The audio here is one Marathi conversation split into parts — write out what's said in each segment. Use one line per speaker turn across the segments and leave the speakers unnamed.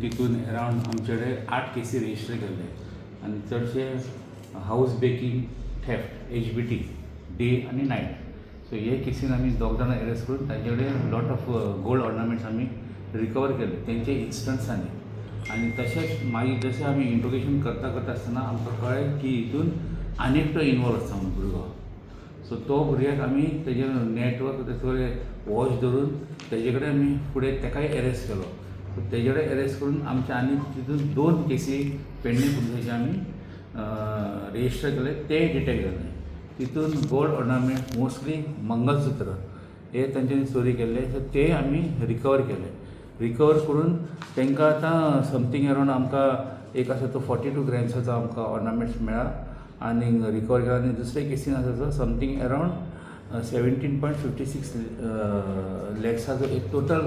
तितून अरावंड आमचे कडेन 8 केसी रजिस्टर केल्ले आनी चडशे house breaking theft HBT day आनी नायट. सो हे केसीन आमी दोग जाणां अरेस्ट करून तांचे कडेन लॉट ऑफ गोल्ड ऑर्नामेंट्स आमी रिकवर केले तेंचे इन्स्टंट्सांनी. आनी तशेंच मागीर जशें आमी इंट्रोगेशन करता आसतना आमकां कळ्ळें की हितून आनी एकटो इनवॉल्व आसा म्हणून भुरगो. सो तो भुरग्याक आमी तेजे नेटवर्क तेजे वॉच धरून तेजे कडेन आमी फुडें तेकाय अरेस्ट केलो. सो तेजे कडेन अरेस्ट करून आमचे आनी तितून 2 केसी पेडणे पुलिसाचे आमी रजिस्टर केले, ते डिटेक्ट जाले. तितून गोल्ड ऑर्नामेंट मोस्टली मंगलसूत्र हे तांच्यांनी चोरी केल्ले. सो ते आमी रिकवर केले. रिकवर करून तांकां आतां समथींग अरावंड आमकां एक आसा तो 42 ग्रॅम्साचो आमकां ऑर्नामेंट्स मेळ्ळा आनी रिकवर केला. आनी दुसरे केसीन आसा तो समथींग अरावंड 17.56 लॅक्साचो एक टोटल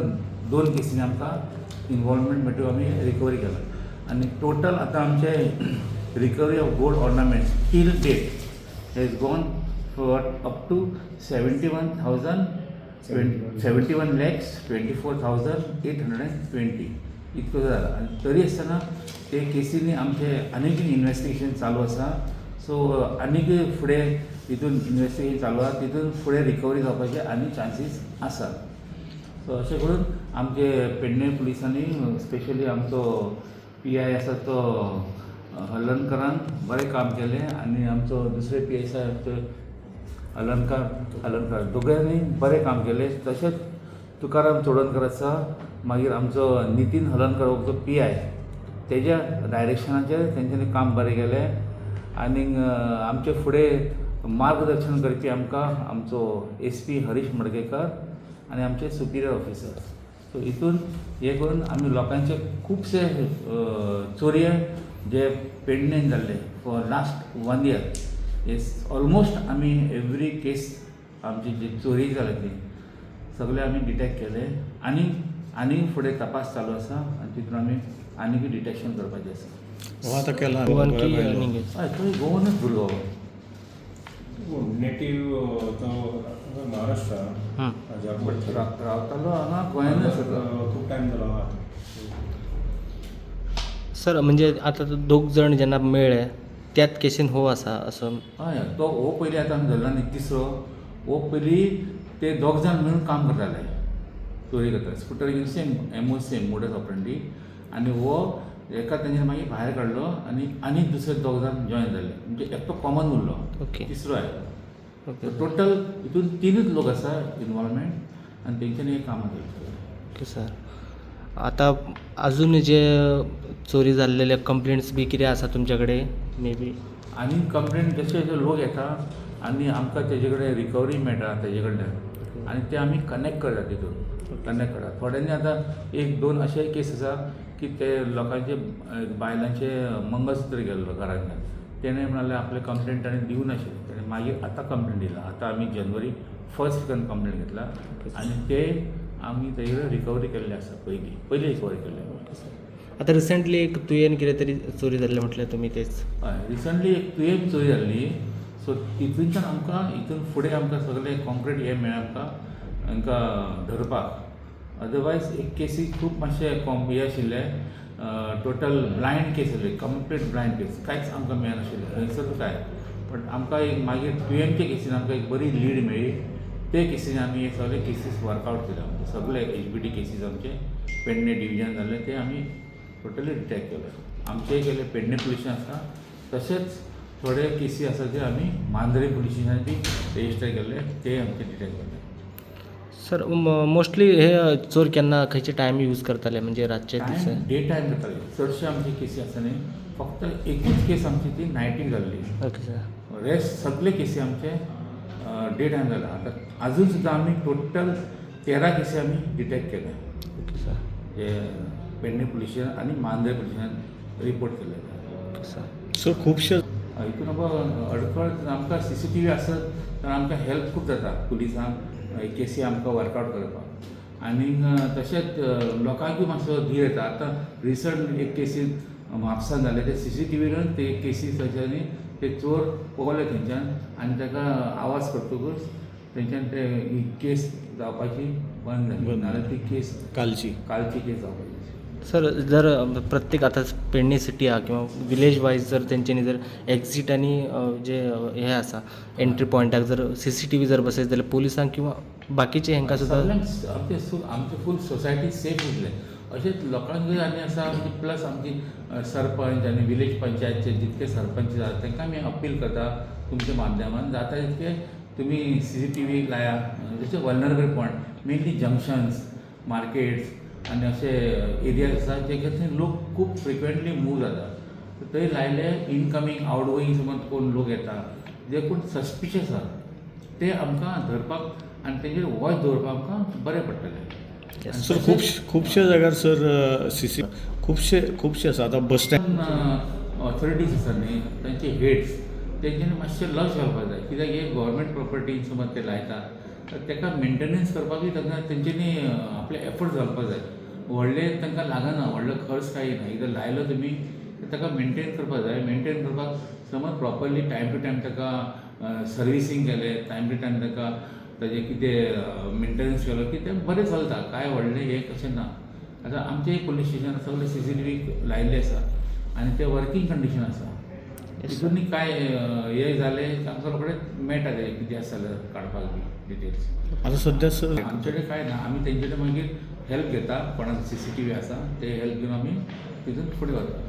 2 केसींनी आमकां इनवॉल्वमेंट मेळटून आमी रिकवरी केला. आनी टोटल आतां आमचे recovery of gold ornaments till date has gone for up to 71,24,820 इतको जाला. आनी तरी आसतना ते केसींनी आमचे आनीक इन्वेस्टिगेशन चालू आसा. सो आनीक फुडें तितून इन्वेस्टिगेशन चालू आसा, तितून फुडें रिकवरी जावपाचे आनी चान्सीस आसा. सो अशें करून आमचे पेडणे पुलिसांनी स्पेशली आमचो PI आसा तो हलर्णकरान बरें काम केलें आनी आमचो दुसरे PI आसा हलर्णकर दोगांयनी बरें काम केलें. तशेंच तुकाराम चोडणकर आसा, मागीर आमचो नितीन हलर्णकर हो जो PI तेज्या डायरेक्शनाचेर तेंच्यांनी काम बरें केलें. आनीक आमचे फुडें मार्गदर्शन करपी आमकां आमचो SP हरीश मडगेकर आनी आमचे सुपिरियर ऑफिसर्स. सो हितून हे करून आमी लोकांचे खुबशे चोरये जे पेडणेन जाल्ले फॉर लास्ट 1 year हे ऑलमोस्ट आमी एवरी केस आमची जी चोरी जाल्या ती सगळे आमी डिटेक्ट केले. आनी फुडें तपास चालू आसा आनी तितून आमी आनीक डिटेक्शन करपाचें आसा.
हो आतां केला
हय थंय गोवनच भुरगो
नेटिव्ह तो महाराष्ट्रा
रावतालो हांगा गोंयानूच
खूप टायम जालो.
सर म्हणजे आता तो 2 जण जेन्ना मेळ्ळे त्याच केसीन हो आसा असो.
हय तो हो पयलीं आतां आमी धरला न्ही तिसरो. हो पयलीं ते 2 जाण मेळून काम करताले, चोरी करताले स्कुटर घेवन सेम मोडस ऑपरेंडी. आनी हो एका तेंच्यानी मागीर भायर काडलो आनी दुसरे 2 जाण जॉयन जाले, म्हणजे एकटो कॉमन उरलो.
ओके.
तिसरो आहे. टोटल हितून 3च लोक आसा इनवॉल्वमेंट आनी तेंच्यांनी हे कामां केली.
Okay sir. आता अजून जे चोरी जाल्लेले कंप्लेंट्स बी कितें आसा तुमचे कडेन मे बी?
आनी कंप्लेंट जशे लोक येता आनी आमकां तेजे कडेन रिकवरी मेळटा तेजे कडल्यान आनी ते आमी कनेक्ट करता तितून कनेक्ट करता. थोड्यांनी आतां 1-2 अशेय केस आसा की ते लोकांचे बायलांचे मंगळसूत्र गेल्लो घरांतल्यान. तेणें म्हणालें आपले कंप्लेंट ताणें दिवं नाशिल्लें, ताणें मागीर आतां कंप्लेंट दिला. आतां आमी January 1st कंप्लेंट घेतला आनी ते आमी तेजे रिकवरी केल्ले आसा. पयलीं रिकवरी केल्ले.
आता रिसेंटली एक तुयेन कितें तरी चोरी जाल्ले म्हटल्यार तुमी तेच.
हय रिसंटली एक तुयेन चोरी जाल्ली. सो तितूनच्यान आमकां हितून फुडें आमकां सगळें कॉन्क्रीट हें मेळ्ळें आमकां हांकां धरपाक. अदरवायज एक केसी खूब मातशें हें आशिल्लें, टोटल ब्लायंड केस आसली, कंप्लीट ब्लायंड केस, कांयच आमकां मेळनाशिल्लें खंयसर काय. बट आमकां एक मागीर तुयेनच्या केसीन आमकां एक बरी लीड मेळ्ळी. ते केसीन आमी हे सगळे केसीस वर्कआवट केले. आमचे सगळे HBT केसीस आमचे पेडणे डिविजन जाल्ले ते आमी टोटली डिटेक्ट केले. आमचेय केले पेडणे पुलिसान आसा. तशेंच थोडे केसी आसा ते आमी मांद्रे पुलिसांनी बी रजिस्टर केले, ते आमचे डिटेक्ट केले.
सर मोस्टली हे चोर केन्ना खंयचे टायम यूज करताले म्हणजे रातचे दीस?
डे टायम करताले. चडशे आमचे केसी आसा न्ही, फक्त एकूच केस आमची ती नायटीक जाल्ली.
Okay sir.
रेस्ट सगळे केसी आमचे डे टायम जाला. आतां आजून सुद्दां आमी टोटल 13 केसी आमी डिटेक्ट केले.
Okay sir.
जे पेडणे पुलिसान आनी मांद्रे पुलिसान रिपोर्ट केले.
Okay sir.
सो खुबशे
हितून अडखळ आमकां CCTV आसत तर आमकां हेल्प खूब जाता पुलिसांक केसी आमकां वर्कआवट करपाक. आनीक तशेंच लोकांकूय मातसो धीर येता. आतां रिसंट एक केसीन म्हापसान जाले ते CCTVन ते केसी तशेंनी ते चोर पळोवले थंयच्यान आनी ताका आवाज करतकूच थंयच्यान ते ही केस जावपाची बंद जाली. नाजाल्यार ती केस
कालची
केस जावपाची.
सर जर प्रत्येक आता पेडणे सिटी हा किंवा विलेज वाईज जर तेंच्यांनी जर एक्झीट आणि जे हे आसा एंट्री पॉयंटाक जर CCTV जर बसयत जाल्यार पोलिसांक किंवा बाकीचे हेंकां सुद्दां
आमचे फूल सोसायटी सेफ उरले अशेंच लोकांकूय आनी आसा प्लस आमची सरपंच आनी विलेज पंचायतचे जितके सरपंच जाता तांकां आमी अपील करता तुमच्या माध्यमान जाता तितके तुमी CCTV लाया जशे vulnerable point mainly junctions markets आनी अशे एरियाज आसा जे थंय लोक खूब फ्रिक्वेंटली मूव जाता थंय लायले इनकमींग आवटगोईंग समज कोण लोक येता जे कोण सस्पिशियस आसा ते आमकां धरपाक आनी तेंचेर वॉच दवरपाक आमकां बरें पडटलें.
सर खुबशे जाग्यार सर खुबशे आसा आतां बस स्टँड
ऑथॉरिटीज आसा न्ही तांचे हेड्स तेंच्यांनी मातशें लक्ष घालपाक जाय कित्याक हे गव्हर्मेंट प्रॉपर्टी समज ते लायता तर ताका मेंटेनन्स करपाकूय तांकां तेंच्यांनी आपले एफर्ट्स घालपाक जाय व्हडले तांकां लागना व्हडलो खर्च कांय ना एकदां लायलो तुमी ताका मेंटेन करपाक जाय मेंटेन करपाक समज प्रॉपरली टायम टू टायम ताका सर्विसींग केलें टायम टू टायम ताका ताजें कितें मेंटेनन्स केलो की तें बरें चलता काय व्हडलें हें कशें ना. आतां आमचें पुलीस स्टेशन सगळे CCTV लायिल्ले आसा आनी ते वर्कींग कंडिशन आसा तितून काय हे जालें आमकां रोखडेंच मेळटा तें कितें आसा जाल्यार काडपाक बी डिटेल्स.
आतां सद्या सर
आमचे कडेन काय ना आमी तेंचे कडेन मागीर हेल्प घेता कोणाक CCTV आसा ते हेल्प घेवन आमी तितून फुडें वता.